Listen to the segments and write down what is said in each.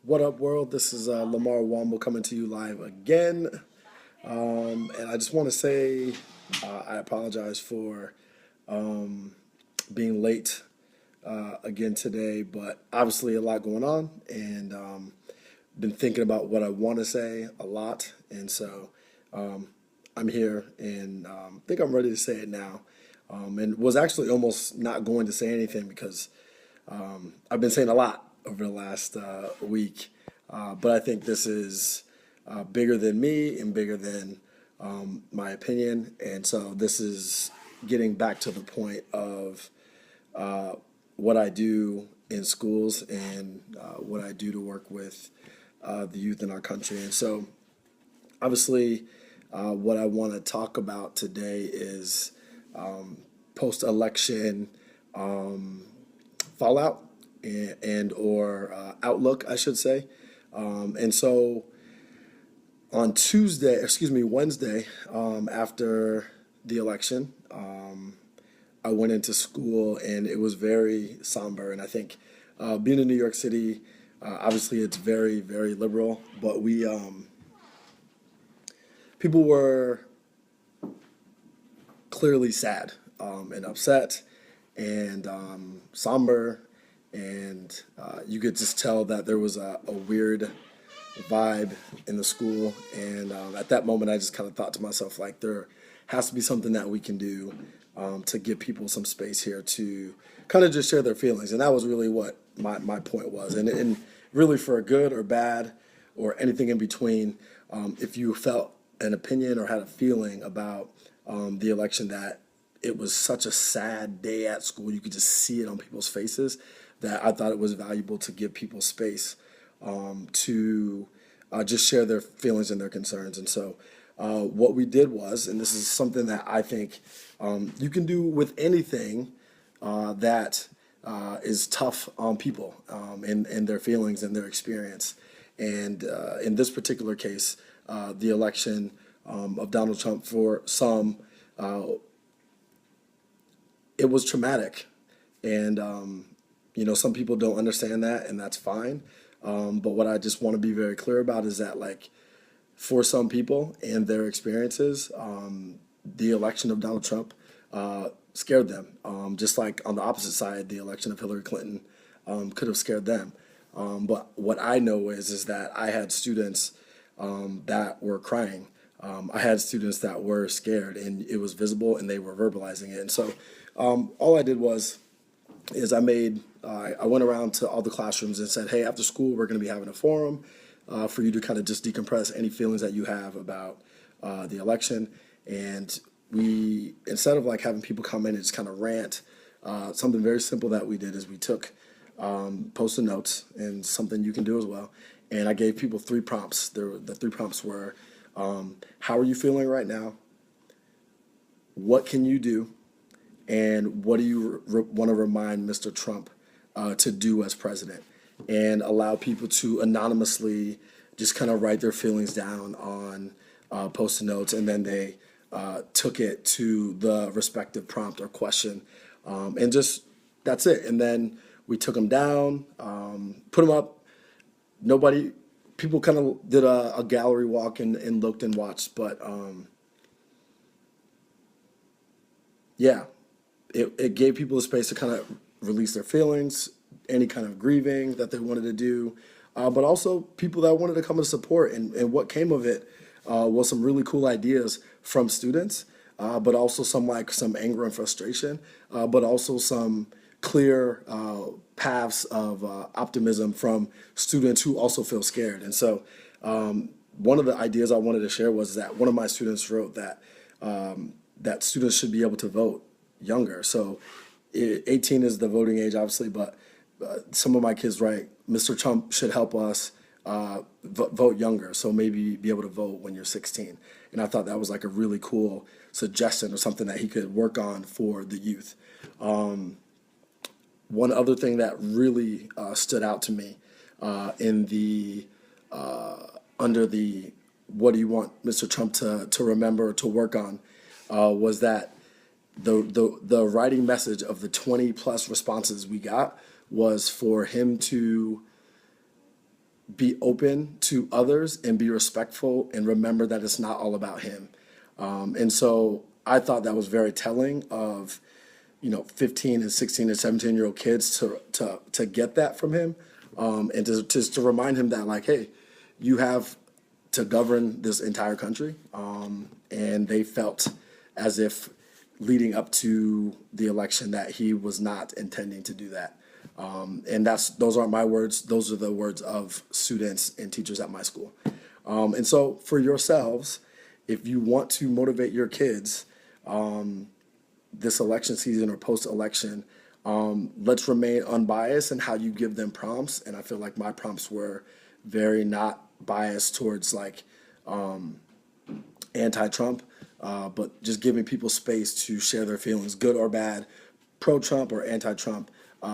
What up, world? This is Lamar Wamble coming to you live again. And I just want to say I apologize for being late again today, but obviously a lot going on, and been thinking about what I want to say a lot, and so um, I'm here and think I'm ready to say it now. And was actually almost not going to say anything because I've been saying a lot over the last week, but I think this is bigger than me and bigger than my opinion. And so this is getting back to the point of what I do in schools and what I do to work with the youth in our country. And so, obviously, what I want to talk about today is post-election fallout and or outlook, I should say. And so on Wednesday, after the election, I went into school and it was very somber. And I think being in New York City, obviously it's very, very liberal, but people were clearly sad and upset and somber, and you could just tell that there was a weird vibe in the school. And at that moment, I just kind of thought to myself, like, there has to be something that we can do to give people some space here to kind of just share their feelings. And that was really what my point was. And really, for good or bad or anything in between, if you felt an opinion or had a feeling about the election, that it was such a sad day at school, you could just see it on people's faces, that I thought it was valuable to give people space to just share their feelings and their concerns. And so what we did was, and this is something that I think you can do with anything that is tough on people and their feelings and their experience. And in this particular case, the election of Donald Trump, for some, it was traumatic. And, some people don't understand that, and that's fine. But what I just want to be very clear about is that, like, for some people and their experiences, the election of Donald Trump scared them. Just like on the opposite side, the election of Hillary Clinton could have scared them. But what I know is that I had students that were crying. I had students that were scared, and it was visible, and they were verbalizing it. And so all I did was is I went around to all the classrooms and said, hey, after school, we're going to be having a forum for you to kind of just decompress any feelings that you have about the election. And we, instead of like having people come in and just kind of rant, something very simple that we did is we took post-it notes, and something you can do as well. And I gave people three prompts. The three prompts were, how are you feeling right now? What can you do? And what do you want to remind Mr. Trump to do as president? And allow people to anonymously just kind of write their feelings down on post-it notes, and then they took it to the respective prompt or question, and just that's it. And then we took them down, put them up. People kind of did a gallery walk and looked and watched, but yeah, it gave people the space to kind of release their feelings, any kind of grieving that they wanted to do, but also people that wanted to come and support. And what came of it was some really cool ideas from students, but also some anger and frustration, but also some clear paths of optimism from students who also feel scared. And so one of the ideas I wanted to share was that one of my students wrote that students should be able to vote younger. So 18 is the voting age, obviously, but some of my kids write, Mr. Trump should help us vote younger, so maybe be able to vote when you're 16. And I thought that was like a really cool suggestion or something that he could work on for the youth. One other thing that really stood out to me in the under the what do you want Mr. Trump to remember, to work on, was that the writing message of the 20 plus responses we got was for him to be open to others and be respectful and remember that it's not all about him. And so I thought that was very telling of, 15 and 16 and 17-year-old kids to get that from him, and to remind him that, like, hey, you have to govern this entire country. And they felt as if leading up to the election that he was not intending to do that. And those aren't my words. Those are the words of students and teachers at my school. And so for yourselves, if you want to motivate your kids this election season or post-election, let's remain unbiased in how you give them prompts. And I feel like my prompts were very not biased towards like anti-Trump, but just giving people space to share their feelings, good or bad, pro-Trump or anti-Trump,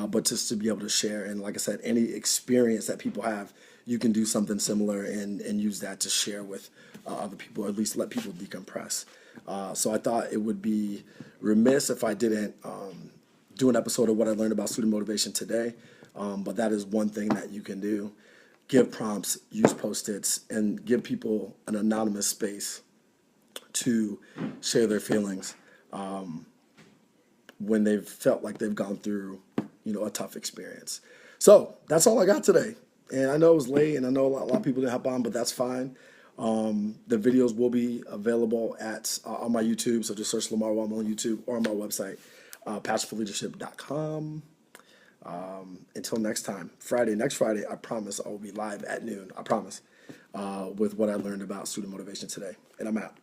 but just to be able to share. And like I said, any experience that people have, you can do something similar and use that to share with other people, or at least let people decompress. So I thought it would be remiss if I didn't do an episode of what I learned about student motivation today. But that is one thing that you can do. Give prompts, use Post-its, and give people an anonymous space to share their feelings when they've felt like they've gone through, a tough experience. So that's all I got today. And I know it was late, and I know a lot of people didn't hop on, but that's fine. The videos will be available on my YouTube, so just search Lamar Wama on YouTube or on my website, passionforleadership.com. Until next time, next Friday, I promise I will be live at noon. I promise, with what I learned about student motivation today. And I'm out.